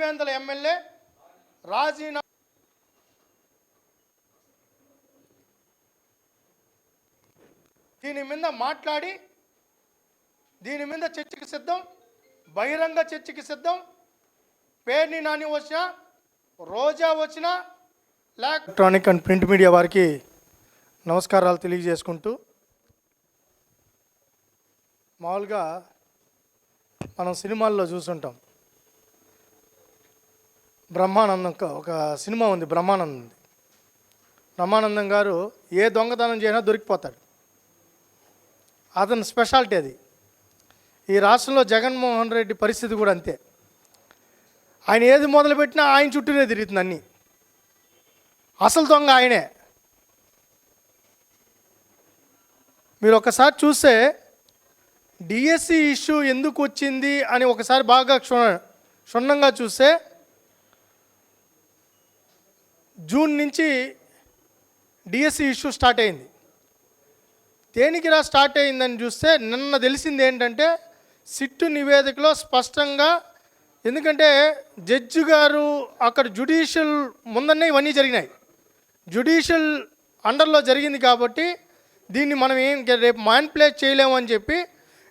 Pulivendula MLA రాజీనామా దీని మీద మాట్లాడి దీని మీద చర్చకి సిద్ధం, బహిరంగ చర్చకి సిద్ధం. పేర్ని నాని వచ్చినా, రోజా వచ్చినా, ఎలక్ట్రానిక్ అండ్ ప్రింట్ మీడియా వారికి నమస్కారాలు తెలియజేసుకుంటూ, మామూలుగా మనం సినిమాల్లో చూసుంటాం. బ్రహ్మానందం ఒక సినిమా ఉంది, బ్రహ్మానందం గారు ఏ దొంగతనం చేసినా దొరికిపోతాడు. అతని స్పెషాలిటీ అది. ఈ రాష్ట్రంలో జగన్మోహన్ రెడ్డి పరిస్థితి కూడా అంతే. ఆయన ఏది మొదలుపెట్టినా ఆయన చుట్టూనే తిరుగుతుంది అన్నీ. అసలు దొంగ ఆయనే. మీరు ఒకసారి చూస్తే డిఎస్సి ఇష్యూ ఎందుకు వచ్చింది అని ఒకసారి బాగా క్షుణ్ణంగా చూస్తే, జూన్ నుంచి డిఎస్సి ఇష్యూ స్టార్ట్ అయింది. దేనికిరా స్టార్ట్ అయిందని చూస్తే నిన్న తెలిసింది ఏంటంటే, సిట్టు నివేదికలో స్పష్టంగా, ఎందుకంటే జడ్జి గారు అక్కడ జ్యుడిషియల్ ముందనే ఇవన్నీ జరిగినాయి, జ్యుడిషియల్ అండర్లో జరిగింది కాబట్టి దీన్ని మనం రేపు మ్యానిపులేట్ చేయలేమని చెప్పి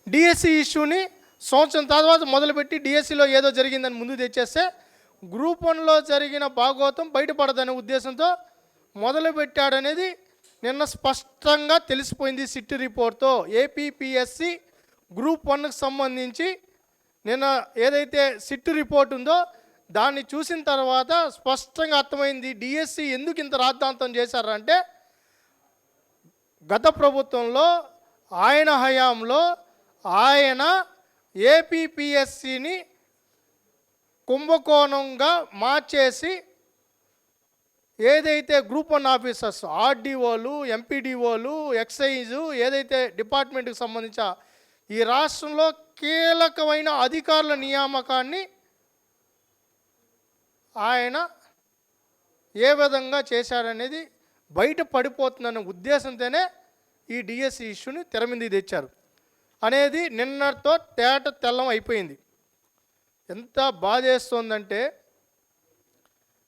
డిఎస్సి ఇష్యూని సంవత్సరం తర్వాత మొదలుపెట్టి డిఎస్సిలో ఏదో జరిగిందని ముందు తెచ్చేస్తే గ్రూప్ 1లో జరిగిన భాగోతం బయటపడదనే ఉద్దేశంతో మొదలుపెట్టాడనేది నిన్న స్పష్టంగా తెలిసిపోయింది. సిట్ రిపోర్ట్తో ఏపీపీఎస్సి గ్రూప్ 1కి సంబంధించి నిన్న ఏదైతే సిట్ రిపోర్ట్ ఉందో దాన్ని చూసిన తర్వాత స్పష్టంగా అర్థమైంది డిఎస్సి ఎందుకు ఇంత రాద్ధాంతం చేశారంటే, గత ప్రభుత్వంలో ఆయన హయాంలో ఆయన ఏపీపీఎస్సిని కుంభకోణంగా మార్చేసి ఏదైతే గ్రూప్ 1 ఆఫీసర్స్, ఆర్డీఓలు, ఎంపీడీఓలు, ఎక్సైజు, ఏదైతే డిపార్ట్మెంట్కి సంబంధించిన ఈ రాష్ట్రంలో కీలకమైన అధికారుల నియామకాన్ని ఆయన ఏ విధంగా చేశాడనేది బయట పడిపోతుందనే ఉద్దేశంతోనే ఈ డిఎస్సి ఇష్యూని తెర మీదకి తెచ్చారు అనేది నిన్నటితో తేట తెల్లం అయిపోయింది. ఎంత బాధేస్తోందంటే,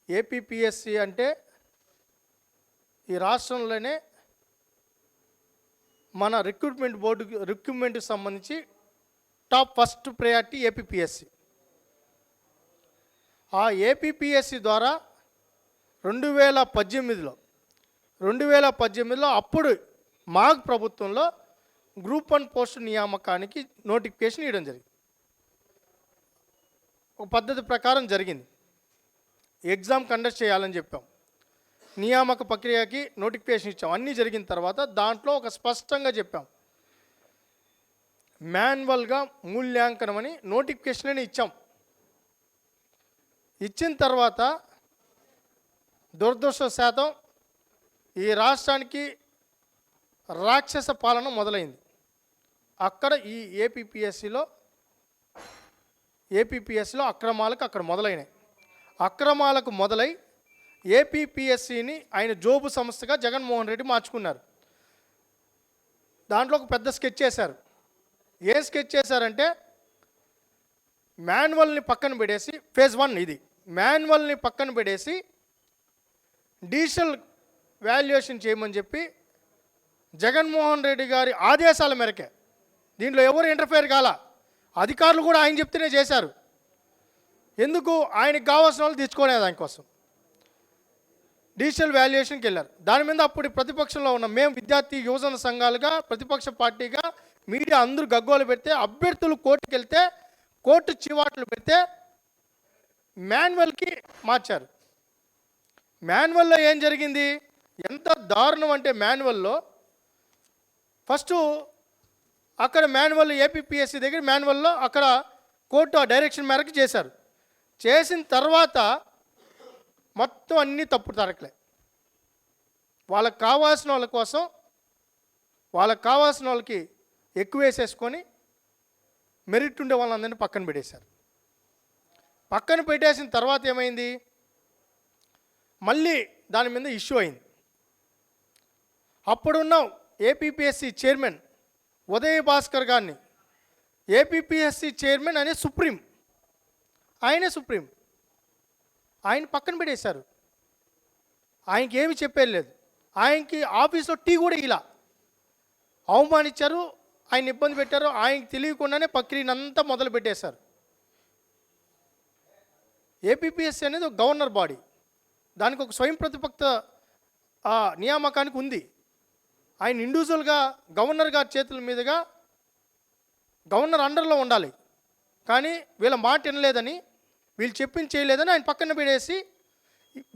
ఏపీపీఎస్సి అంటే ఈ రాష్ట్రంలోనే మన రిక్రూట్మెంట్కి సంబంధించి టాప్ ఫస్ట్ ప్రయారిటీ ఏపీపీఎస్సి. ఆ ఏపీపీఎస్సి ద్వారా 2018లో అప్పుడు మాగ్ ప్రభుత్వంలో గ్రూప్ 1 పోస్టు నియామకానికి నోటిఫికేషన్ ఇవ్వడం జరిగింది. ఒక పద్ధతి ప్రకారం జరిగింది. ఎగ్జామ్ కండక్ట్ చేయాలని చెప్పాం, నియామక ప్రక్రియకి నోటిఫికేషన్ ఇచ్చాం, అన్నీ జరిగిన తర్వాత దాంట్లో ఒక స్పష్టంగా చెప్పాం, మాన్యువల్గా మూల్యాంకనం అని నోటిఫికేషన్ ఇచ్చాం. ఇచ్చిన తర్వాత దురదృష్టవశాతం ఈ రాష్ట్రానికి రాక్షస పాలన మొదలైంది. అక్కడ ఈ ఏపీపీఎస్సిలో అక్రమాలకు అక్కడ మొదలైనాయి. అక్రమాలకు మొదలై ఏపీపీఎస్సిని ఆయన జోబు సంస్థగా జగన్మోహన్ రెడ్డి మార్చుకున్నారు. దాంట్లో ఒక పెద్ద స్కెచ్ చేశారు. ఏం స్కెచ్ చేశారంటే, మాన్యువల్ని పక్కన పెడేసి, ఫేజ్ 1 ఇది, మాన్యువల్ని పక్కన పెడేసి డిజిటల్ వాల్యుయేషన్ చేయమని చెప్పి జగన్మోహన్ రెడ్డి గారి ఆదేశాల మేరకే, దీంట్లో ఎవరు ఇంటర్ఫేర్ కాల, అధికారులు కూడా ఆయన చెప్తేనే చేశారు. ఎందుకు? ఆయనకు కావాల్సిన వాళ్ళు తెచ్చుకునే దానికోసం డిజిటల్ వాల్యుయేషన్కి వెళ్ళారు. దాని మీద అప్పుడు ప్రతిపక్షంలో ఉన్న మేము విద్యార్థి యువజన సంఘాలుగా, ప్రతిపక్ష పార్టీగా, మీడియా అందరూ గగ్గోలు పెడితే, అభ్యర్థులు కోర్టుకు వెళ్తే, కోర్టు చివాట్లు పెడితే మాన్యువల్కి మార్చారు. మాన్యువల్లో ఏం జరిగింది? ఎంత దారుణం అంటే, మాన్యువల్లో ఫస్టు అక్కడ మాన్యువల్ ఏపీపీఎస్సి దగ్గర మాన్యువల్లో అక్కడ కోర్టు ఆ డైరెక్షన్ మేరకు చేశారు. చేసిన తర్వాత మొత్తం అన్నీ తప్పుడు తరకలే. వాళ్ళకి కావాల్సిన వాళ్ళ కోసం వాళ్ళకి కావాల్సిన వాళ్ళకి ఎక్కువ వేసేసుకొని మెరిట్ ఉండే వాళ్ళందరినీ పక్కన పెట్టేశారు. పక్కన పెట్టేసిన తర్వాత ఏమైంది? మళ్ళీ దాని మీద ఇష్యూ అయింది. అప్పుడున్న ఏపీపీఎస్సి చైర్మన్ ఉదయ్ భాస్కర్ గారిని ఏపీపీఎస్సి చైర్మన్ అనే సుప్రీం, ఆయనే సుప్రీం, ఆయన పక్కన పెట్టేశారు. ఆయనకి ఏమి చెప్పేది లేదు. ఆయనకి ఆఫీస్లో టీ కూడా ఇలా అవమానించారు, ఆయన ఇబ్బంది పెట్టారు. ఆయనకి తెలియకుండానే ప్రక్రియనంతా మొదలు పెట్టేశారు. ఏపీపీఎస్సీ అనేది ఒక గవర్నర్ బాడీ, దానికి ఒక స్వయం ప్రతిపత్త నియామకానికి ఉంది. ఆయన ఇండివిజువల్గా గవర్నర్ గారి చేతుల మీదుగా గవర్నర్ అండర్లో ఉండాలి. కానీ వీళ్ళ మాట వినలేదని, వీళ్ళు చెప్పింది చేయలేదని ఆయన పక్కన పెట్టేసి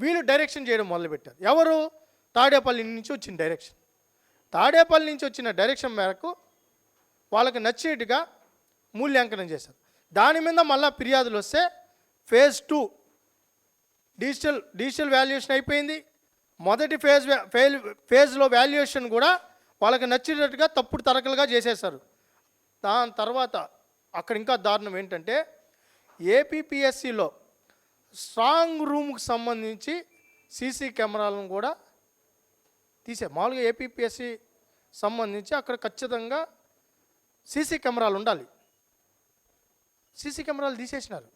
వీళ్ళు డైరెక్షన్ చేయడం మొదలుపెట్టారు. ఎవరు? తాడేపల్లి నుంచి వచ్చిన డైరెక్షన్. తాడేపల్లి నుంచి వచ్చిన డైరెక్షన్ మేరకు వాళ్ళకి నచ్చేట్టుగా మూల్యాంకనం చేశారు. దాని మీద మళ్ళీ ఫిర్యాదులు వస్తే ఫేజ్ 2 డిజిటల్ వాల్యుయేషన్ అయిపోయింది. మొదటి ఫేజ్లో వాల్యుయేషన్ కూడా వాళ్ళకి నచ్చినట్టుగా తప్పుడు తరకలుగా చేసేశారు. దాని తర్వాత అక్కడ ఇంకా దారుణం ఏంటంటే, ఏపీపీఎస్సీలో స్ట్రాంగ్ రూమ్కి సంబంధించి సీసీ కెమెరాలను కూడా మామూలుగా ఏపీపీఎస్సీ సంబంధించి అక్కడ ఖచ్చితంగా సీసీ కెమెరాలు ఉండాలి. సీసీ కెమెరాలు తీసేసినారు.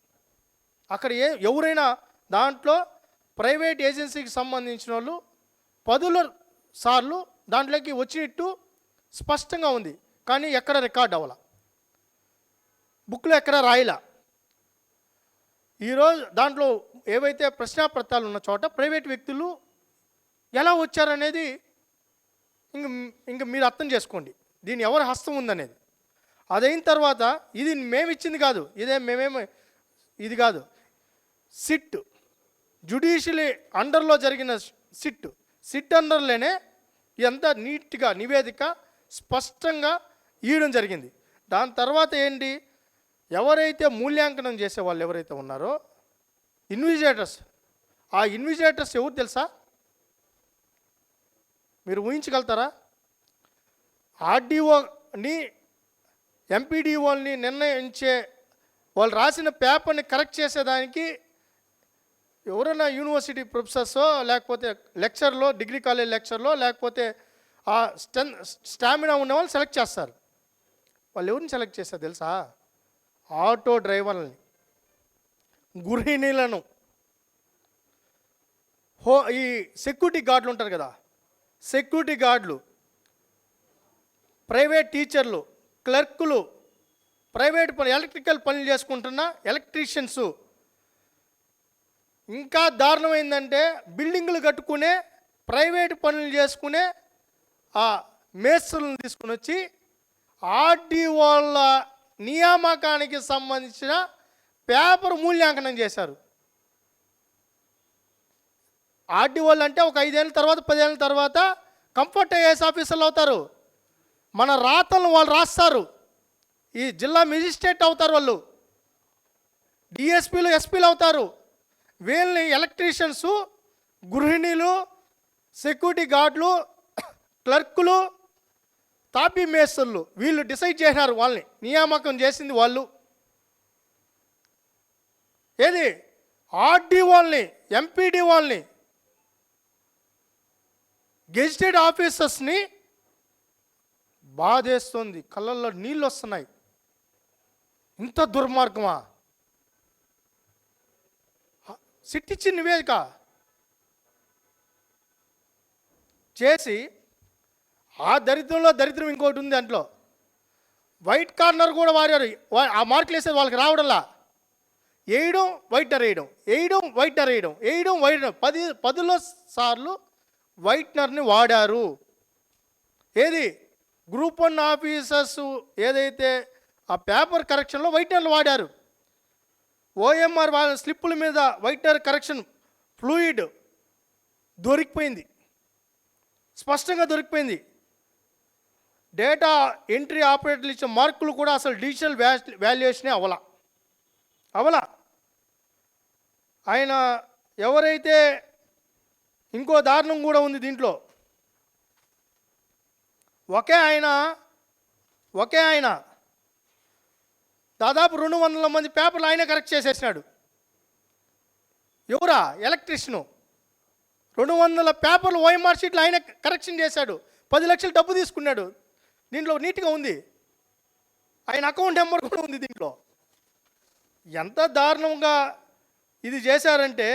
అక్కడ ఎవరైనా దాంట్లో ప్రైవేట్ ఏజెన్సీకి సంబంధించిన వాళ్ళు 10 సార్లు దాంట్లోకి వచ్చినట్టు స్పష్టంగా ఉంది, కానీ ఎక్కడ రికార్డ్ అవ్వాల, బుక్లో ఎక్కడ రాయలా. ఈరోజు దాంట్లో ఏవైతే ప్రశ్నాపత్రాలు ఉన్న చోట ప్రైవేట్ వ్యక్తులు ఎలా వచ్చారనేది ఇంక మీరు అర్థం చేసుకోండి, దీని ఎవరి హస్తం ఉందనేది. అదైన తర్వాత ఇది మేము ఇచ్చింది కాదు, ఇది కాదు, సిట్ జ్యుడిషియల్ అండర్లో జరిగిన సిట్ అండర్లోనే ఇదంతా నీట్గా నివేదిక స్పష్టంగా ఇవ్వడం జరిగింది. దాని తర్వాత ఏంటి, ఎవరైతే మూల్యాంకనం చేసే వాళ్ళు ఎవరైతే ఉన్నారో ఇన్విజిలేటర్స్, ఆ ఇన్విజిలేటర్స్ ఎవరు తెలుసా? మీరు ఊహించగలుగుతారా? ఆర్డీఓని ఎంపీడీఓని నిర్ణయించే వాళ్ళు రాసిన పేపర్ని కరెక్ట్ చేసేదానికి ఎవరైనా యూనివర్సిటీ ప్రొఫెసర్సో లేకపోతే లెక్చర్లో, డిగ్రీ కాలేజ్ లెక్చర్లో, లేకపోతే ఆ స్టామినా ఉన్న వాళ్ళు సెలెక్ట్ చేస్తారు. వాళ్ళు ఎవరిని సెలెక్ట్ చేస్తారు తెలుసా? ఆటో డ్రైవర్లని, గృహిణీలను, ఈ సెక్యూరిటీ గార్డులు ఉంటారు కదా, సెక్యూరిటీ గార్డులు, ప్రైవేట్ టీచర్లు, క్లర్కులు, ప్రైవేట్ ఎలక్ట్రికల్ పనులు చేసుకుంటున్న ఎలక్ట్రీషియన్సు, ఇంకా దారుణం ఏంటంటే బిల్డింగులు కట్టుకునే ప్రైవేట్ పనులు చేసుకునే ఆ మేస్త్రులను తీసుకుని వచ్చి ఆర్డీఓల నియామకానికి సంబంధించిన పేపర్ మూల్యాంకనం చేశారు. ఆర్డీఓలు అంటే ఒక 5 ఏళ్ళ తర్వాత 10 ఏళ్ళ తర్వాత కంఫర్ట్ ఐఏఎస్ ఆఫీసర్లు అవుతారు. మన రాతలను వాళ్ళు రాస్తారు. ఈ జిల్లా మెజిస్ట్రేట్ అవుతారు, వాళ్ళు డిఎస్పీలు, ఎస్పీలు అవుతారు. వీళ్ళని ఎలక్ట్రీషియన్సు, గృహిణీలు, సెక్యూరిటీ గార్డులు, క్లర్కులు, తాపీ మేస్త్రులు వీళ్ళు డిసైడ్ చేసినారు. వాళ్ళని నియామకం చేసింది వాళ్ళు. ఏది? ఆర్డీ వాళ్ళని, ఎంపీడీ వాళ్ళని, గెజిటెడ్ ఆఫీసర్స్ని బాధేస్తుంది, కళ్ళల్లో నీళ్ళు వస్తున్నాయి. ఇంత దుర్మార్గమా? సిట్ ఇచ్చిన నివేదిక చేసి ఆ దరిద్రంలో దరిద్రం ఇంకోటి ఉంది. దాంట్లో వైట్ కార్నర్ కూడా వాడారు. ఆ మార్కులు వేసేది వాళ్ళకి రావడంలా, వేయడం వైట్నర్ వేయడం, వేయడం వైట్నర్ వేయడం, వేయడం వైట్నర్, 10 సార్లు వైట్నర్ని వాడారు. ఏది? గ్రూప్ 1 ఆఫీసర్స్ ఏదైతే ఆ పేపర్ కరెక్షన్లో వైట్నర్లు వాడారు. ఓఎంఆర్ వాళ్ళ స్లిప్పుల మీద వైట్నర్ కరెక్షన్ ఫ్లూయిడ్ దొరికిపోయింది, స్పష్టంగా దొరికిపోయింది. డేటా ఎంట్రీ ఆపరేటర్లు ఇచ్చిన మార్కులు కూడా అసలు డిజిటల్ వాల్యుయేషనే అవలా. ఆయన ఎవరైతే, ఇంకో దారుణం కూడా ఉంది దీంట్లో. ఒకే ఆయన దాదాపు 200 మంది పేపర్లు ఆయన కరెక్ట్ చేసేసినాడు. ఎవరా? ఎలక్ట్రీషియను. 200 పేపర్లు ఓఎంఆర్ షీట్లు ఆయన కరెక్షన్ చేశాడు. 10 లక్షలు డబ్బు తీసుకున్నాడు. దీంట్లో నీట్గా ఉంది, ఆయన అకౌంట్ నెంబర్ కూడా ఉంది దీంట్లో. ఎంత దారుణంగా ఇది చేశారంటే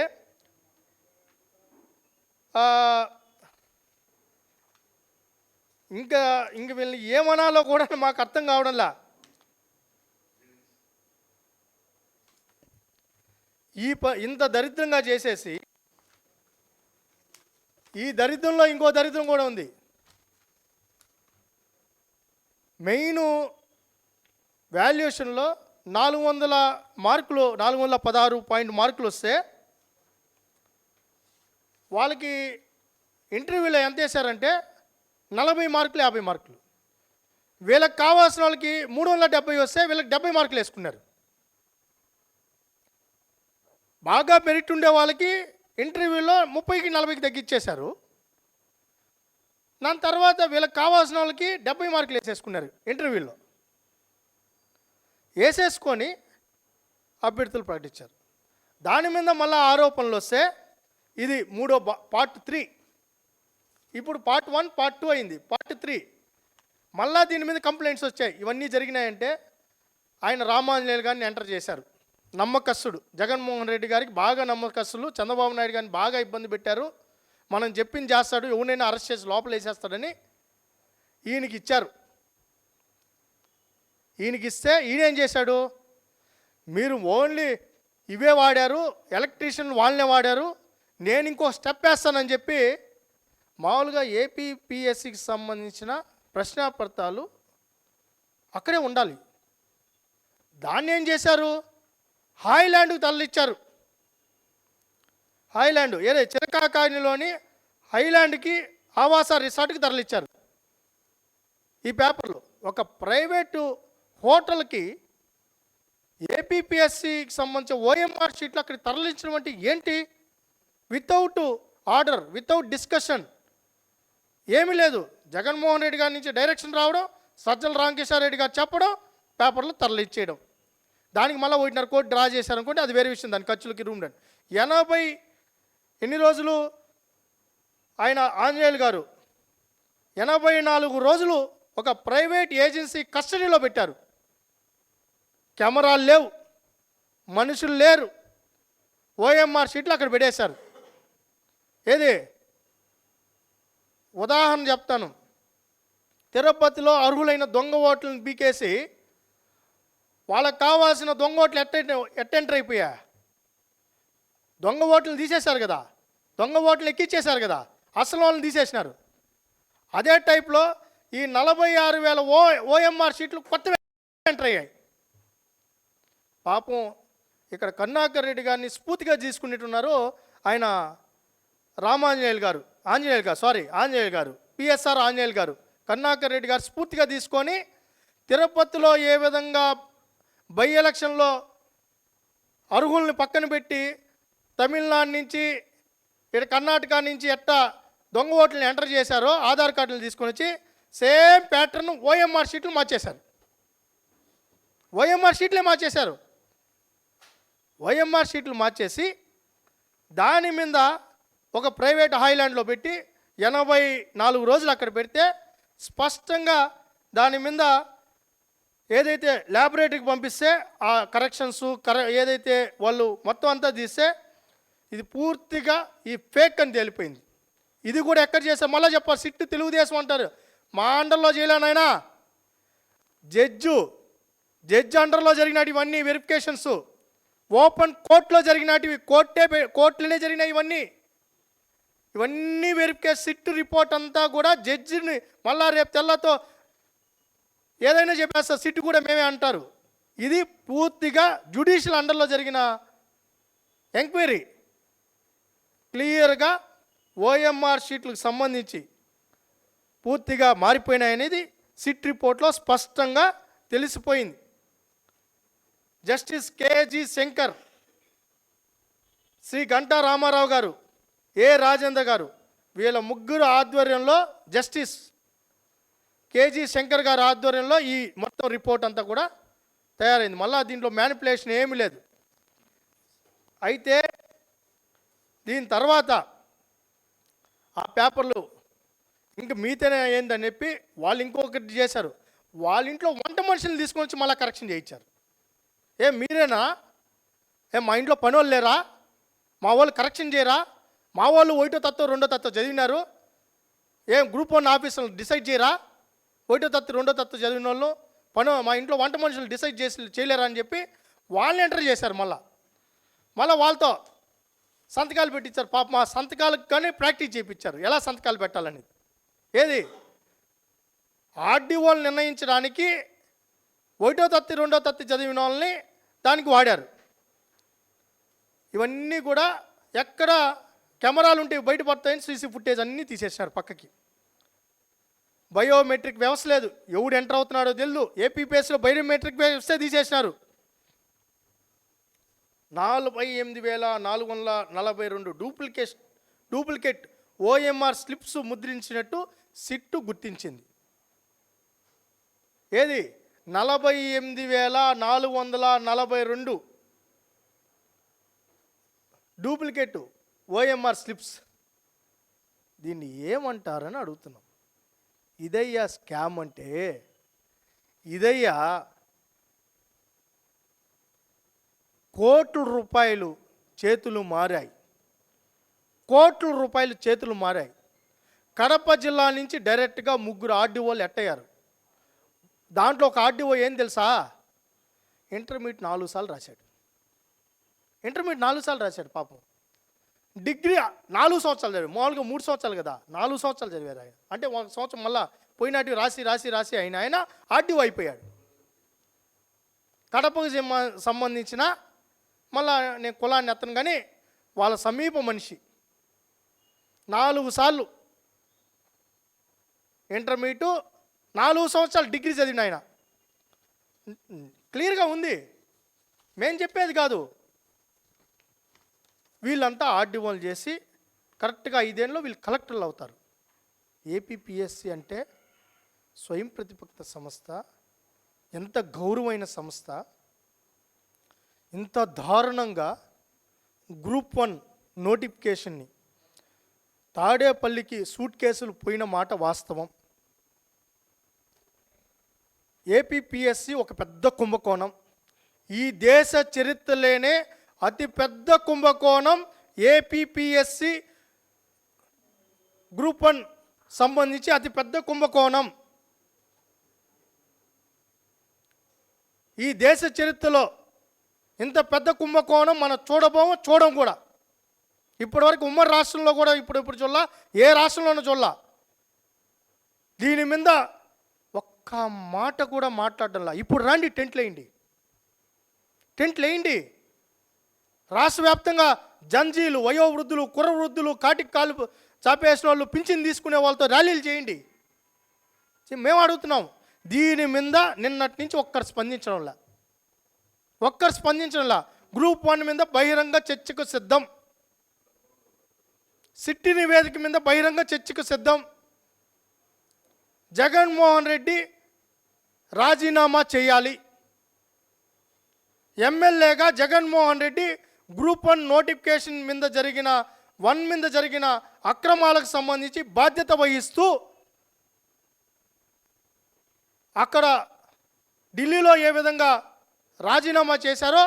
ఆ, ఇంకా ఇంక వీళ్ళని ఏమనాలో కూడా మాకు అర్థం కావడంలా. ఇంత దరిద్రంగా చేసేసి ఈ దరిద్రంలో ఇంకో దరిద్రం కూడా ఉంది. మెయిన్ వాల్యుయేషన్లో 400 మార్కులు, 416 పాయింట్ మార్కులు వస్తే వాళ్ళకి ఇంటర్వ్యూలో ఎంత వేశారంటే 40 మార్కులు, 50 మార్కులు. వీళ్ళకి కావాల్సిన వాళ్ళకి 370 వస్తే వీళ్ళకి 70 మార్కులు వేసుకున్నారు. బాగా మెరిట్ ఉండే వాళ్ళకి ఇంటర్వ్యూలో 30కి 40కి తగ్గించేశారు. దాని తర్వాత వీళ్ళకి కావాల్సిన వాళ్ళకి 70 మార్కులు వేసేసుకున్నారు ఇంటర్వ్యూలో. వేసేసుకొని అభ్యర్థులు ప్రకటించారు. దాని మీద మళ్ళీ ఆరోపణలు వస్తే ఇది మూడో పార్ట్ 3. ఇప్పుడు పార్ట్ 1, పార్ట్ 2 అయింది. పార్ట్ 3 మళ్ళా దీని మీద కంప్లైంట్స్ వచ్చాయి. ఇవన్నీ జరిగినాయంటే ఆయన రామాంజనేయులు గారిని ఎంటర్ చేశారు. నమ్మకస్తుడు జగన్మోహన్ రెడ్డి గారికి బాగా నమ్మకస్తులు. చంద్రబాబు నాయుడు గారిని బాగా ఇబ్బంది పెట్టారు. మనం చెప్పింది చేస్తాడు, ఎవరినైనా అరెస్ట్ చేసి లోపల వేసేస్తాడని ఈయనకి ఇచ్చారు. ఈయనకి ఇస్తే ఈయనేం చేశాడు, మీరు ఓన్లీ ఇవే వాడారు, ఎలక్ట్రీషియన్ వాళ్ళనే వాడారు, నేను ఇంకో స్టెప్ వేస్తానని చెప్పి మామూలుగా ఏపీపీఎస్సికి సంబంధించిన ప్రశ్నాపత్రాలు అక్కడే ఉండాలి. దాన్ని ఏం చేశారు, హాయ్లాండ్కి తరలిచ్చారు. హాయ్లాండ్ ఏదే చిరకాకానిలోని హైలాండ్కి ఆవాస రిసార్ట్కి తరలిచ్చారు. ఈ పేపర్లో ఒక ప్రైవేటు హోటల్కి ఏపీపీఎస్సికి సంబంధించిన ఓఎంఆర్ షీట్లు అక్కడికి తరలించడం అంటే ఏంటి? వితౌట్ ఆర్డర్, వితౌట్ డిస్కషన్, ఏమీ లేదు. జగన్మోహన్ రెడ్డి గారి నుంచి డైరెక్షన్ రావడం, సజ్జల రామకృష్ణారెడ్డి గారు చెప్పడం, పేపర్లో తరలిచ్చేయడం. దానికి మళ్ళీ 1.5 కోటి డ్రా చేశారనుకోండి, అది వేరే విషయం. దాని ఖర్చులకి రూమ్ రండి. 80 ఎన్ని రోజులు ఆయన ఆంజనేయులు గారు 84 రోజులు ఒక ప్రైవేట్ ఏజెన్సీ కస్టడీలో పెట్టారు. కెమెరాలు లేవు, మనుషులు లేరు, ఓఎంఆర్ షీట్లు అక్కడ పెట్టేశారు. ఏది ఉదాహరణ చెప్తాను. తిరుపతిలో అర్హులైన దొంగ ఓట్లను బీకేసి వాళ్ళకు కావాల్సిన దొంగ ఓట్లు ఎంటర్ అయిపోయా. దొంగ ఓట్లను తీసేశారు కదా, దొంగ ఓట్లు ఎక్కిచ్చేశారు కదా, అసలు వాళ్ళని తీసేసినారు. అదే టైప్లో ఈ 46,000 ఓఎంఆర్ షీట్లు కొత్తగా ఎంటర్ అయ్యాయి. పాపం ఇక్కడ కరుణాకర్ రెడ్డి గారిని స్ఫూర్తిగా తీసుకునేట్టున్నారు ఆయన ఆంజనేయులు గారు, పిఎస్ఆర్ ఆంజనేయులు గారు, కరుణాకర్ రెడ్డి గారు స్ఫూర్తిగా తీసుకొని తిరుపతిలో ఏ విధంగా బై ఎలక్షన్లో అర్హుల్ని పక్కన పెట్టి తమిళనాడు నుంచి ఇక్కడ కర్ణాటక నుంచి ఎట్టా దొంగ ఓట్లను ఎంటర్ చేశారో ఆధార్ కార్డులు తీసుకొని వచ్చి సేమ్ ప్యాటర్న్ ఓఎంఆర్ షీట్లు మార్చేశారు. ఓఎంఆర్ షీట్లు మార్చేసి దాని మీద ఒక ప్రైవేట్ హైలాండ్లో పెట్టి 84 రోజులు అక్కడ పెడితే స్పష్టంగా దాని మీద ఏదైతే ల్యాబొరేటరీకి పంపిస్తే ఆ కరెక్షన్స్ ఏదైతే వాళ్ళు మొత్తం అంతా తీస్తే ఇది పూర్తిగా ఈ ఫేక్ అని తేలిపోయింది. ఇది కూడా ఎక్కడ చేస్తే మళ్ళీ చెప్పారు, సిట్టు తెలుగుదేశం అంటారు. మా అండర్లో చేయలేనైనా జడ్జి అండర్లో జరిగినట్టు ఇవన్నీ వెరిఫికేషన్స్ ఓపెన్ కోర్టులో జరిగినటివి, కోర్టులోనే జరిగినాయి ఇవన్నీ వెరిఫికేషన్. సిట్టు రిపోర్ట్ అంతా కూడా జడ్జిని మళ్ళా రేపు తెల్లతో ఏదైనా చెప్పేస్తా, సిట్టు కూడా మేమే అంటారు. ఇది పూర్తిగా జ్యుడిషియల్ అండర్లో జరిగిన ఎంక్వైరీ. క్లియర్గా ఓఎంఆర్ షీట్లకు సంబంధించి పూర్తిగా మారిపోయినాయనేది సిట్ రిపోర్ట్లో స్పష్టంగా తెలిసిపోయింది. జస్టిస్ కేజీ శంకర్, శ్రీ గంటా రామారావు గారు, ఏ రాజేంద్ర గారు, వీళ్ళ ముగ్గురు ఆధ్వర్యంలో జస్టిస్ కేజీ శంకర్ గారి ఆధ్వర్యంలో ఈ మొత్తం రిపోర్ట్ అంతా కూడా తయారైంది. మళ్ళీ దీంట్లో మ్యానిపులేషన్ ఏమీ లేదు. అయితే దీని తర్వాత ఆ పేపర్లు ఇంకా మీతేనే ఏందని చెప్పి వాళ్ళు ఇంకొకటి చేశారు. వాళ్ళ ఇంట్లో వంట మనుషులు తీసుకొని వచ్చి మళ్ళీ కరెక్షన్ చేయించారు. మీరేనా? మా ఇంట్లో పని వాళ్ళు లేరా? మా వాళ్ళు కరెక్షన్ చేయరా? మా వాళ్ళు ఒకటో తత్వం రెండో తత్వం చదివినారు, ఏం గ్రూప్ 1 ఆఫీసర్లు డిసైడ్ చేయరా? ఒకటో తత్వం రెండో తత్వం చదివిన వాళ్ళు మా ఇంట్లో వంట మనుషులు డిసైడ్ చేయలేరా అని చెప్పి వాళ్ళని ఎంటర్ చేశారు. మళ్ళీ వాళ్ళతో సంతకాలు పెట్టించారు. పాప మా సంతకాలకు కానీ ప్రాక్టీస్ చేయించారు ఎలా సంతకాలు పెట్టాలని. ఏది ఆర్డీఓలు నిర్ణయించడానికి ఒకటో తత్తి రెండో తత్తి చదివిన వాళ్ళని దానికి వాడారు. ఇవన్నీ కూడా ఎక్కడ కెమెరాలు ఉంటే బయటపడతాయని సీసీ ఫుటేజ్ అన్నీ తీసేసినారు పక్కకి. బయోమెట్రిక్ వ్యవస్థ లేదు, ఎవడు ఎంటర్ అవుతున్నాడో తెలియదు. ఏపీపీఎస్లో బయోమెట్రిక్ వ్యవస్థ తీసేసినారు. 48,442 డూప్లికేట్ ఓఎంఆర్ స్లిప్స్ ముద్రించినట్టు సిట్టు గుర్తించింది. ఏది 48,442 డూప్లికేట్ ఓఎంఆర్ స్లిప్స్. దీన్ని ఏమంటారని అడుగుతున్నాం. ఇదయ్యా స్కామ్ అంటే, ఇదయ్యా కోట్ల రూపాయలు చేతులు మారాయి, కోట్ల రూపాయలు చేతులు మారాయి. కడప జిల్లా నుంచి డైరెక్ట్గా 3 ఆర్డీఓలు ఎట్టయ్యారు. దాంట్లో ఒక ఆర్డీఓ ఏం తెలుసా, ఇంటర్మీడియట్ 4 సార్లు రాశాడు. ఇంటర్మీడియట్ 4 సార్లు రాశాడు పాపం. డిగ్రీ 4 సంవత్సరాలు చదివాడు. మామూలుగా 3 సంవత్సరాలు కదా, 4 సంవత్సరాలు చదివారు ఆయన. అంటే 1 సంవత్సరం మళ్ళీ పోయినట్టు రాసి ఆయన ఆర్డీఓ అయిపోయాడు. కడపకు సంబంధించిన మళ్ళా నేను కులాన్ని ఎత్తను కానీ వాళ్ళ సమీప మనిషి 4 సార్లు ఇంటర్మీడియట్, 4 సంవత్సరాలు డిగ్రీ చదివిన ఆయన. క్లియర్గా ఉంది, మేం చెప్పేది కాదు. వీళ్ళంతా ఆర్డీఓలు చేసి కరెక్ట్గా 5 ఏళ్ళలో వీళ్ళు కలెక్టర్లు అవుతారు. ఏపీపీఎస్సి అంటే స్వయం ప్రతిపత్త సంస్థ, ఎంత గౌరవమైన సంస్థ. ఇంత దారుణంగా గ్రూప్ 1 నోటిఫికేషన్ని తాడేపల్లికి సూట్ కేసులు పోయిన మాట వాస్తవం. ఏపీపీఎస్సి ఒక పెద్ద కుంభకోణం. ఈ దేశ చరిత్రలోనే అతి పెద్ద కుంభకోణం ఏపీపీఎస్సి గ్రూప్ 1 సంబంధించి అతి పెద్ద కుంభకోణం. ఈ దేశ చరిత్రలో ఇంత పెద్ద కుంభకోణం మనం చూడం కూడా. ఇప్పటివరకు ఉమ్మడి రాష్ట్రంలో కూడా ఇప్పుడు చూడాల, ఏ రాష్ట్రంలోనూ చూడాల. దీని మీద ఒక్క మాట కూడా మాట్లాడడంలా. ఇప్పుడు రండి, టెంట్లు వేయండి. రాష్ట్ర వ్యాప్తంగా జంజీలు, వయోవృద్ధులు, కుర్రవృద్ధులు, కాటికి కాలు చాపేసిన వాళ్ళు, పింఛన్ తీసుకునే వాళ్ళతో ర్యాలీలు చేయండి. మేము అడుగుతున్నాం. దీని మీద నిన్నటి నుంచి ఒక్కరు స్పందించడంలా. గ్రూప్ 1 మీద బహిరంగ చర్చకు సిద్ధం. సిట్టి నివేదిక మీద బహిరంగ చర్చకు సిద్ధం. జగన్మోహన్ రెడ్డి రాజీనామా చేయాలి. ఎమ్మెల్యేగా జగన్మోహన్ రెడ్డి గ్రూప్ 1 నోటిఫికేషన్ మీద జరిగిన అక్రమాలకు సంబంధించి బాధ్యత వహిస్తూ అక్కడ ఢిల్లీలో ఏ విధంగా రాజీనామా చేశారో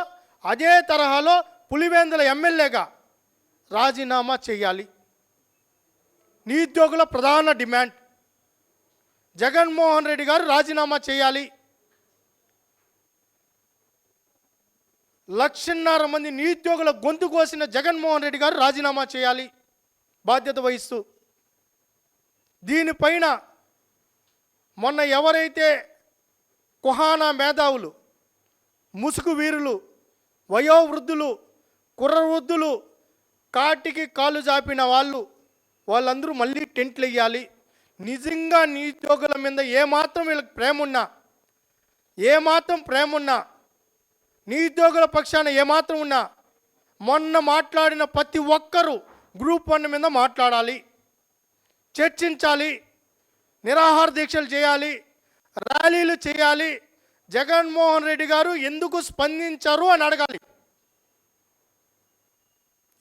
అదే తరహాలో పులివెందుల ఎమ్మెల్యేగా రాజీనామా చేయాలి. నిరుద్యోగుల ప్రధాన డిమాండ్ జగన్మోహన్ రెడ్డి గారు రాజీనామా చేయాలి. 1.5 మంది నిరుద్యోగుల గొంతు కోసిన జగన్మోహన్ రెడ్డి గారు రాజీనామా చేయాలి బాధ్యత వహిస్తూ. దీనిపైన మొన్న ఎవరైతే కుహానా మేధావులు, ముసుగు వీరులు, వయోవృద్ధులు, కుర్రవృద్ధులు, కాటికి కాలు జాపిన వాళ్ళందరూ మళ్ళీ టెంట్లు వేయాలి. నిజంగా నిరుద్యోగుల మీద ఏమాత్రం వీళ్ళకి ప్రేమ ఉన్నా, నిరుద్యోగుల పక్షాన ఏమాత్రం ఉన్నా, మొన్న మాట్లాడిన ప్రతి ఒక్కరూ గ్రూప్ 1 మీద మాట్లాడాలి, చర్చించాలి, నిరాహార దీక్షలు చేయాలి, ర్యాలీలు చేయాలి. జగన్మోహన్ రెడ్డి గారు ఎందుకు స్పందించరు అని అడగాలి.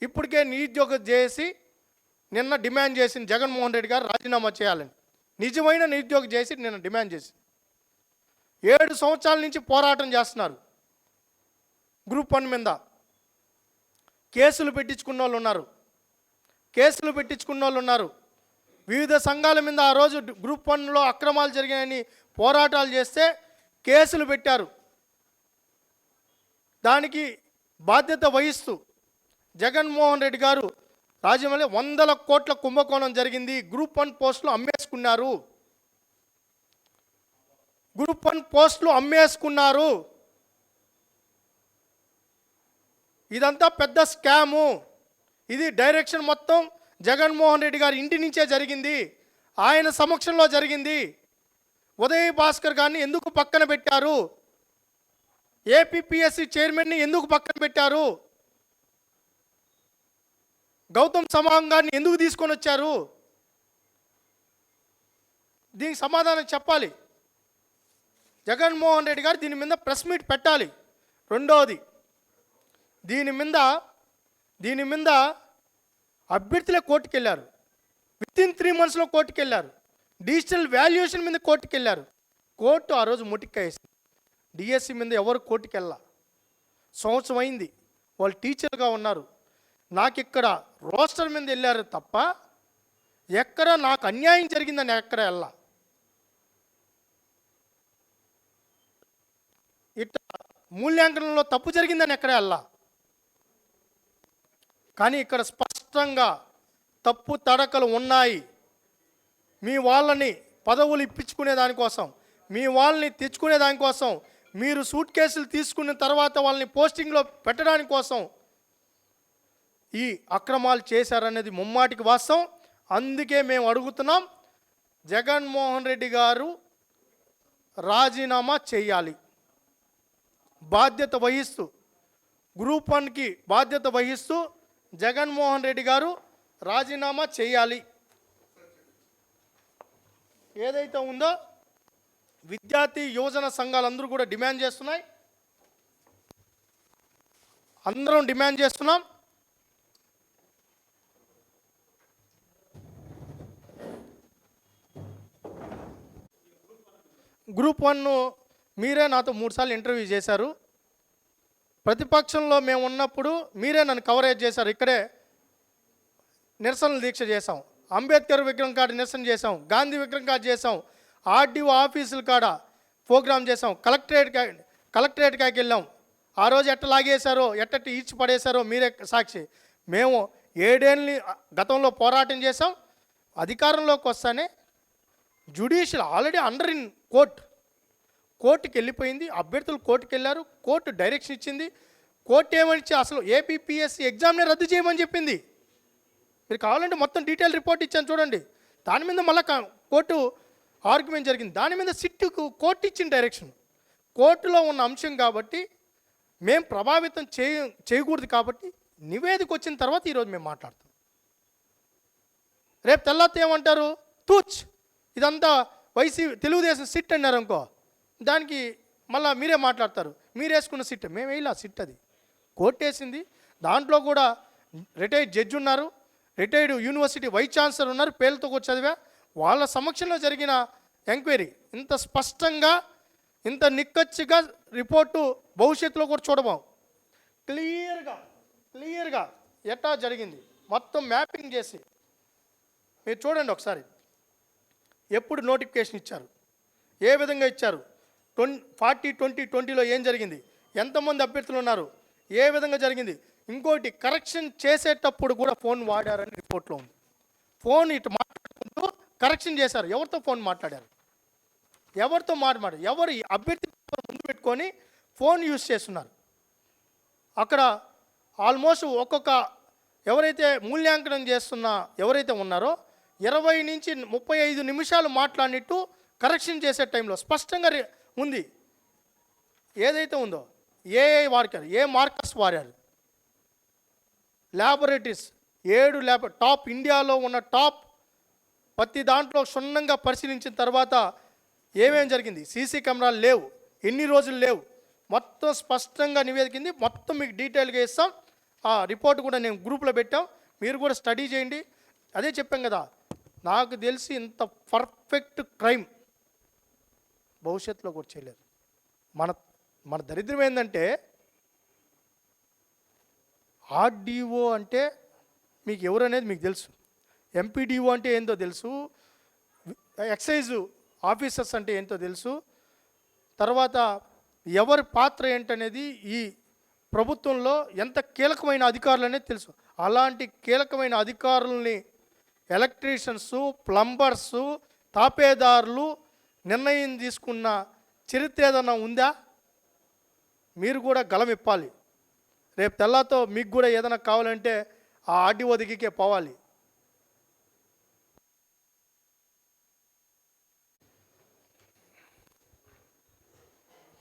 ఇప్పటికే నిరుద్యోగం చేసి నిన్న డిమాండ్ చేసింది జగన్మోహన్ రెడ్డి గారు రాజీనామా చేయాలని. నిజమైన నిరుద్యోగం చేసి నిన్న డిమాండ్ చేసి 7 సంవత్సరాల నుంచి పోరాటం చేస్తున్నారు. గ్రూప్ 1 మీద కేసులు పెట్టించుకున్న వాళ్ళు ఉన్నారు. కేసులు పెట్టించుకున్న వాళ్ళు ఉన్నారు. వివిధ సంఘాల మీద ఆ రోజు గ్రూప్ 1లో అక్రమాలు జరిగాయని పోరాటాలు చేస్తే కేసులు పెట్టారు. దానికి బాధ్యత వహిస్తూ జగన్మోహన్ రెడ్డి గారు రాజమండ్రి 100 కోట్ల కుంభకోణం జరిగింది, గ్రూప్ 1 పోస్టులు అమ్మేసుకున్నారు, గ్రూప్ 1 పోస్టులు అమ్మేసుకున్నారు, ఇదంతా పెద్ద స్కాము, ఇది డైరెక్షన్ మొత్తం జగన్మోహన్ రెడ్డి గారి ఇంటి నుంచే జరిగింది, ఆయన సమక్షంలో జరిగింది, ఉదయ్ భాస్కర్ గారిని ఎందుకు పక్కన పెట్టారు, ఏపీపీఎస్సీ చైర్మన్ని ఎందుకు పక్కన పెట్టారు, గౌతమ్ సవాంగ్ గారిని ఎందుకు తీసుకొని వచ్చారు, దీనికి సమాధానం చెప్పాలి. జగన్మోహన్ రెడ్డి గారు దీని మీద ప్రెస్ మీట్ పెట్టాలి. రెండవది, దీని మీద అభ్యర్థులే కోర్టుకు వెళ్ళారు, వితిన్ 3 monthsలో కోర్టుకు వెళ్ళారు, డిజిటల్ వాల్యుయేషన్ మీద కోర్టుకు వెళ్ళారు. కోర్టు ఆ రోజు ముటిక్కేసింది. డిఎస్సి మీద ఎవరు కోర్టుకు వెళ్ళా, సంవత్సరం అయింది, వాళ్ళు టీచర్గా ఉన్నారు. నాకు ఇక్కడ రోస్టర్ మీద వెళ్ళారు తప్ప ఎక్కడ నాకు అన్యాయం జరిగిందని ఎక్కడ వెళ్ళా. ఇట్లా మూల్యాంకనంలో తప్పు జరిగిందని ఎక్కడ వెళ్ళా. కానీ ఇక్కడ స్పష్టంగా తప్పు తడకలు ఉన్నాయి. మీ వాళ్ళని పదవులు ఇప్పించుకునే దానికోసం, మీ వాళ్ళని తెచ్చుకునే దానికోసం, మీరు సూట్ కేసులు తీసుకున్న తర్వాత వాళ్ళని పోస్టింగ్లో పెట్టడానికి కోసం ఈ అక్రమాలు చేశారనేది ముమ్మాటికి వాస్తవం. అందుకే మేము అడుగుతున్నాం, జగన్మోహన్ రెడ్డి గారు రాజీనామా చేయాలి. బాధ్యత వహిస్తూ గ్రూప్ 1కి బాధ్యత వహిస్తూ జగన్మోహన్ రెడ్డి గారు రాజీనామా చేయాలి. ఏదైతే ఉందో విద్యార్థి యువజన సంఘాలందరూ కూడా డిమాండ్ చేస్తున్నాయి, అందరం డిమాండ్ చేస్తున్నాం. గ్రూప్ 1 మీరే నాతో 3 సార్లు ఇంటర్వ్యూ చేశారు. ప్రతిపక్షంలో మేము ఉన్నప్పుడు మీరే నన్ను కవరేజ్ చేశారు. ఇక్కడే నిరసనలు దీక్ష చేశాం, అంబేద్కర్ విగ్రహం కాడ నిరసన చేశాం, గాంధీ విగ్రహం కాడ చేశాం, ఆర్డీఓ ఆఫీసుల కాడ ప్రోగ్రామ్ చేశాం, కలెక్టరేట్ కాడికి వెళ్ళాం. ఆ రోజు ఎట్ట లాగేశారో, ఎట్టటి ఈడ్చి పడేశారో మీరే సాక్షి. మేము 7 ఏళ్ళని గతంలో పోరాటం చేశాం. అధికారంలోకి వస్తానే జ్యుడిషియల్ ఆల్రెడీ అండర్ ఇన్ కోర్టుకి వెళ్ళిపోయింది, అభ్యర్థులు కోర్టుకు వెళ్ళారు, కోర్టు డైరెక్షన్ ఇచ్చింది. కోర్టు ఏమని అసలు ఏపీపీఎస్సీ ఎగ్జామ్ని రద్దు చేయమని చెప్పింది. మీరు కావాలంటే మొత్తం డీటెయిల్ రిపోర్ట్ ఇచ్చాను చూడండి. దాని మీద మళ్ళీ కోర్టు ఆర్గ్యుమెంట్ జరిగింది. దాని మీద సిట్టుకు కోర్టు ఇచ్చిన డైరెక్షన్ కోర్టులో ఉన్న అంశం కాబట్టి మేము ప్రభావితం చేయకూడదు. కాబట్టి నివేదిక వచ్చిన తర్వాత ఈరోజు మేము మాట్లాడతాం. రేపు తెల్లారితే ఏమంటారు, తూచ్ ఇదంతా తెలుగుదేశం సిట్ అన్నారు అనుకో, దానికి మళ్ళీ మీరే మాట్లాడతారు, మీరు వేసుకున్న సిట్. మేము వేయాల సిట్, అది కోర్టు వేసింది. దాంట్లో కూడా రిటైర్డ్ జడ్జి ఉన్నారు, రిటైర్డ్ యూనివర్సిటీ వైస్ ఛాన్సలర్ ఉన్నారు, పేర్లతో కూడా చదివా. వాళ్ళ సమక్షంలో జరిగిన ఎంక్వైరీ ఇంత స్పష్టంగా, ఇంత నిక్కచ్చిగా రిపోర్టు భవిష్యత్తులో కూడా చూడబాం. క్లియర్గా ఎట్టా జరిగింది మొత్తం మ్యాపింగ్ చేసి మీరు చూడండి ఒకసారి. ఎప్పుడు నోటిఫికేషన్ ఇచ్చారు, ఏ విధంగా ఇచ్చారు, 40-20-20లో ఏం జరిగింది, ఎంతమంది అభ్యర్థులు ఉన్నారు, ఏ విధంగా జరిగింది. ఇంకోటి, కరెక్షన్ చేసేటప్పుడు కూడా ఫోన్ వాడారని రిపోర్ట్లో ఉంది. ఫోన్ ఇటు మాట్లాడుకుంటూ కరెక్షన్ చేశారు. ఎవరితో ఫోన్ మాట్లాడారు, ఎవరితో మాట్లాడారు, ఎవరు అభ్యర్థి ముందు పెట్టుకొని ఫోన్ యూజ్ చేస్తున్నారు. అక్కడ ఆల్మోస్ట్ ఒక్కొక్క ఎవరైతే మూల్యాంకనం చేస్తున్న ఎవరైతే ఉన్నారో 20 నుంచి 35 నిమిషాలు మాట్లాడినట్టు కరెక్షన్ చేసే టైంలో స్పష్టంగా ఉంది. ఏదైతే ఉందో ఏ మార్కర్స్ వాడారు, ల్యాబొరేటరీస్ 7 టాప్ ఇండియాలో ఉన్న టాప్ ప్రతి దాంట్లో క్షుణ్ణంగా పరిశీలించిన తర్వాత ఏమేం జరిగింది, సీసీ కెమెరాలు లేవు, ఎన్ని రోజులు లేవు, మొత్తం స్పష్టంగా నివేదికింది. మొత్తం మీకు డీటెయిల్గా ఇస్తాం. ఆ రిపోర్ట్ కూడా నేను గ్రూప్లో పెట్టాం, మీరు కూడా స్టడీ చేయండి. అదే చెప్పాం కదా, నాకు తెలిసి ఇంత పర్ఫెక్ట్ క్రైమ్ భవిష్యత్తులో కూడా చేయలేదు. మన దరిద్రం ఏంటంటే ఆర్డీఓ అంటే మీకు ఎవరు అనేది మీకు తెలుసు. ఎంపీడీఓ అంటే ఏందో తెలుసు, ఎక్సైజ్ ఆఫీసర్స్ అంటే ఏంటో తెలుసు, తర్వాత ఎవరి పాత్ర ఏంటనేది ఈ ప్రభుత్వంలో ఎంత కీలకమైన అధికారులు అనేది తెలుసు. అలాంటి కీలకమైన అధికారుల్ని ఎలక్ట్రీషియన్సు, ప్లంబర్సు, తాపేదారులు నిర్ణయం తీసుకున్న చరిత్ర ఏదన్నా ఉందా? మీరు కూడా గలం ఇప్పాలి. రేపు తెల్లాతో మీకు కూడా ఏదైనా కావాలంటే ఆ ఆర్డీఓ దగ్గరికే పోవాలి.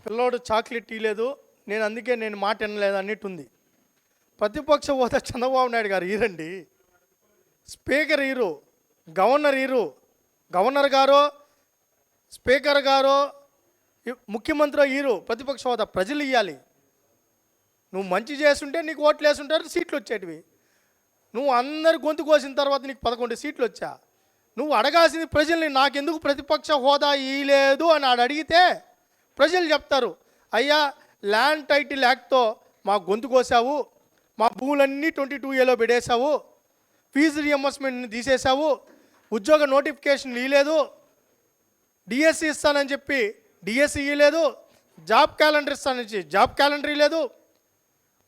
పిల్లోడు చాక్లెట్ ఇవ్వలేదు, అందుకే నేను మాట వినలేదు అన్నట్టుంది. ప్రతిపక్ష హోదా చంద్రబాబు నాయుడు గారు ఈరండి, స్పీకర్ ఈరు, గవర్నర్ ఈరు. గవర్నర్ గారో స్పీకర్ గారో ముఖ్యమంత్రి ఈరు ప్రతిపక్ష హోదా ప్రజలు ఇవ్వాలి. నువ్వు మంచి చేస్తుంటే నీకు ఓట్లు వేసుంటారు, సీట్లు వచ్చేటివి. నువ్వు అందరు గొంతు కోసిన తర్వాత నీకు 11 సీట్లు వచ్చా. నువ్వు అడగాల్సింది ప్రజల్ని, నాకెందుకు ప్రతిపక్ష హోదా ఇవ్వలేదు అని అడిగితే ప్రజలు చెప్తారు, అయ్యా ల్యాండ్ టైటిల్ యాక్ట్తో మా గొంతు కోసావు, మా భూములన్నీ 22A పెట్టేశావు, ఫీజు రియంబర్స్మెంట్ని తీసేశావు, ఉద్యోగ నోటిఫికేషన్ ఇవ్వలేదు, డిఎస్సి ఇస్తానని చెప్పి డిఎస్సి ఇవ్వలేదు, జాబ్ క్యాలెండర్ ఇస్తానని జాబ్ క్యాలెండర్ ఇవ్వలేదు,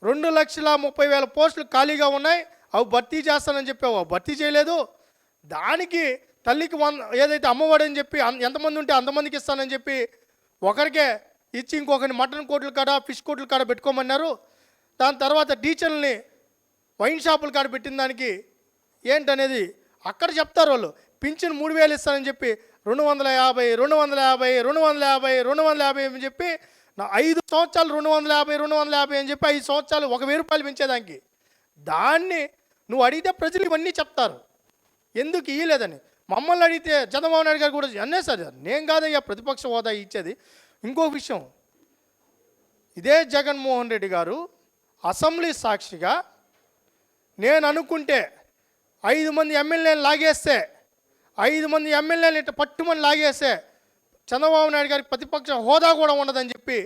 2,30,000 పోస్టులు ఖాళీగా ఉన్నాయి, అవి భర్తీ చేస్తానని చెప్పి అవి భర్తీ చేయలేదు. దానికి తల్లికి ఏదైతే అమ్మఒడి అని చెప్పి ఎంతమంది ఉంటే అంతమందికి ఇస్తానని చెప్పి ఒకరికే ఇచ్చి ఇంకొకరిని మటన్ కోట్ల కాడ ఫిష్ కోట్ల కాడ పెట్టుకోమన్నారు. దాని తర్వాత టీచర్లని వైన్ షాపుల కాడ పెట్టిన దానికి ఏంటనేది అక్కడ చెప్తారు వాళ్ళు. పింఛన్ 3,000 ఇస్తానని చెప్పి 250 అని చెప్పి 5 సంవత్సరాలు 250 అని చెప్పి 5 సంవత్సరాలు 1,000 రూపాయలు పెంచేదానికి. దాన్ని నువ్వు అడిగితే ప్రజలు ఇవన్నీ చెప్తారు ఎందుకు ఇవ్వలేదని. మమ్మల్ని అడిగితే చంద్రబాబు నాయుడు గారు కూడా అన్నే సార్ నేను కాదయ్యా ప్రతిపక్ష హోదా ఇచ్చేది. ఇంకొక విషయం, ఇదే జగన్మోహన్ రెడ్డి గారు అసెంబ్లీ సాక్షిగా నేను అనుకుంటే 5 మంది ఎమ్మెల్యేలు లాగేస్తే 5 మంది ఎమ్మెల్యేలు ఇట్లా పట్టుమని లాగేస్తే చంద్రబాబు నాయుడు గారికి ప్రతిపక్ష హోదా కూడా ఉండదని చెప్పి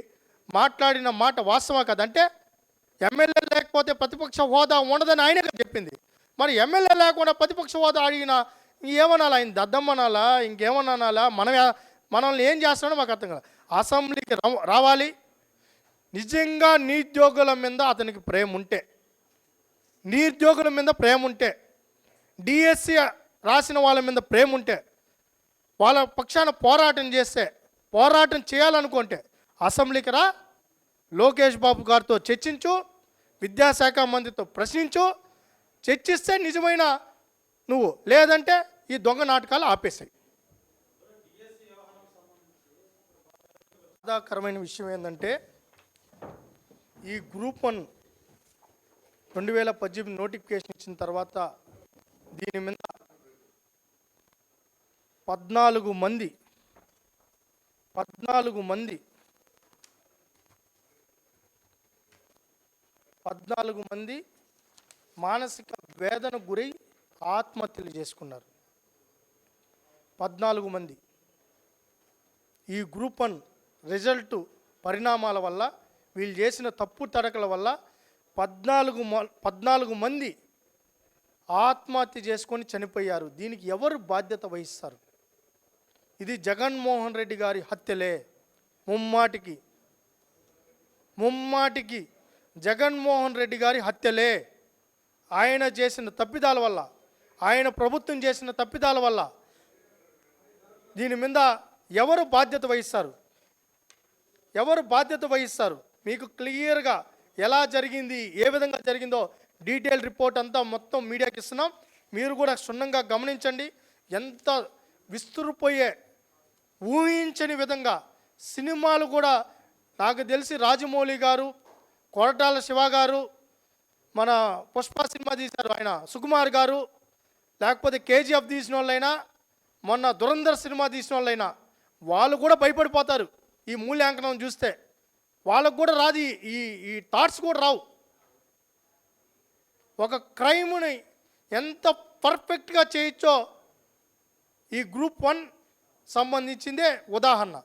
మాట్లాడిన మాట వాస్తవం కదంటే, ఎమ్మెల్యే లేకపోతే ప్రతిపక్ష హోదా ఉండదని ఆయనే చెప్పింది. మరి ఎమ్మెల్యే లేకుండా ప్రతిపక్ష హోదా అడిగినా ఏమనాలా, ఆయన దద్దమ్మనాలా, ఇంకేమనాలా, మనల్ని ఏం చేస్తాడో మాకు అర్థం కాదు. అసెంబ్లీకి రావాలి, నిజంగా నిరుద్యోగుల మీద అతనికి ప్రేమ ఉంటే, నిరుద్యోగుల మీద ప్రేమ ఉంటే, డిఎస్సి రాసిన వాళ్ళ మీద ప్రేమ ఉంటే, వాళ్ళ పక్షాన పోరాటం చేయాలనుకుంటే అసెంబ్లీకి రా, లోకేష్ బాబు గారితో చర్చించు, విద్యాశాఖ మంత్రితో ప్రశ్నించు, చర్చిస్తే నిజమైన నువ్వు, లేదంటే ఈ దొంగ నాటకాలు ఆపేసాయి. బాధాకరమైన విషయం ఏంటంటే, ఈ గ్రూప్ 1 2018 నోటిఫికేషన్ ఇచ్చిన తర్వాత దీని మీద 14 మంది మానసిక వేదన గురై ఆత్మహత్యలు చేసుకున్నారు. 14 మంది. ఈ గ్రూప్ 1 రిజల్ట్ పరిణామాల వల్ల, వీళ్ళు చేసిన తప్పు తడకల వల్ల 14 మంది ఆత్మహత్య చేసుకొని చనిపోయారు. దీనికి ఎవరు బాధ్యత వహిస్తారు? ఇది జగన్మోహన్ రెడ్డి గారి హత్యలే. ముమ్మాటికి జగన్మోహన్ రెడ్డి గారి హత్యలే. ఆయన చేసిన తప్పిదాల వల్ల, ఆయన ప్రభుత్వం చేసిన తప్పిదాల వల్ల దీని మీద ఎవరు బాధ్యత వహిస్తారు? మీకు క్లియర్గా ఎలా జరిగింది, ఏ విధంగా జరిగిందో డీటెయిల్ రిపోర్ట్ అంతా మొత్తం మీడియాకి ఇస్తున్నాం. మీరు కూడా క్షుణ్ణంగా గమనించండి. ఎంత విస్తురుపోయే ఊహించని విధంగా సినిమాలు కూడా, నాకు తెలిసి రాజమౌళి గారు, కొరటాల శివ గారు, మన పుష్ప సినిమా తీశారు ఆయన సుకుమార్ గారు, లేకపోతే కేజీఎఫ్ తీసిన వాళ్ళైనా, మొన్న దురంధర్ సినిమా తీసిన వాళ్ళైనా, వాళ్ళు కూడా భయపడిపోతారు ఈ మూల్యాంకనం చూస్తే. వాళ్ళకు కూడా రాదు, ఈ థాట్స్ కూడా రావు. ఒక క్రైమ్ని ఎంత పర్ఫెక్ట్గా చేయొచ్చో ఈ గ్రూప్ 1 సంబంధించిందే ఉదాహరణ.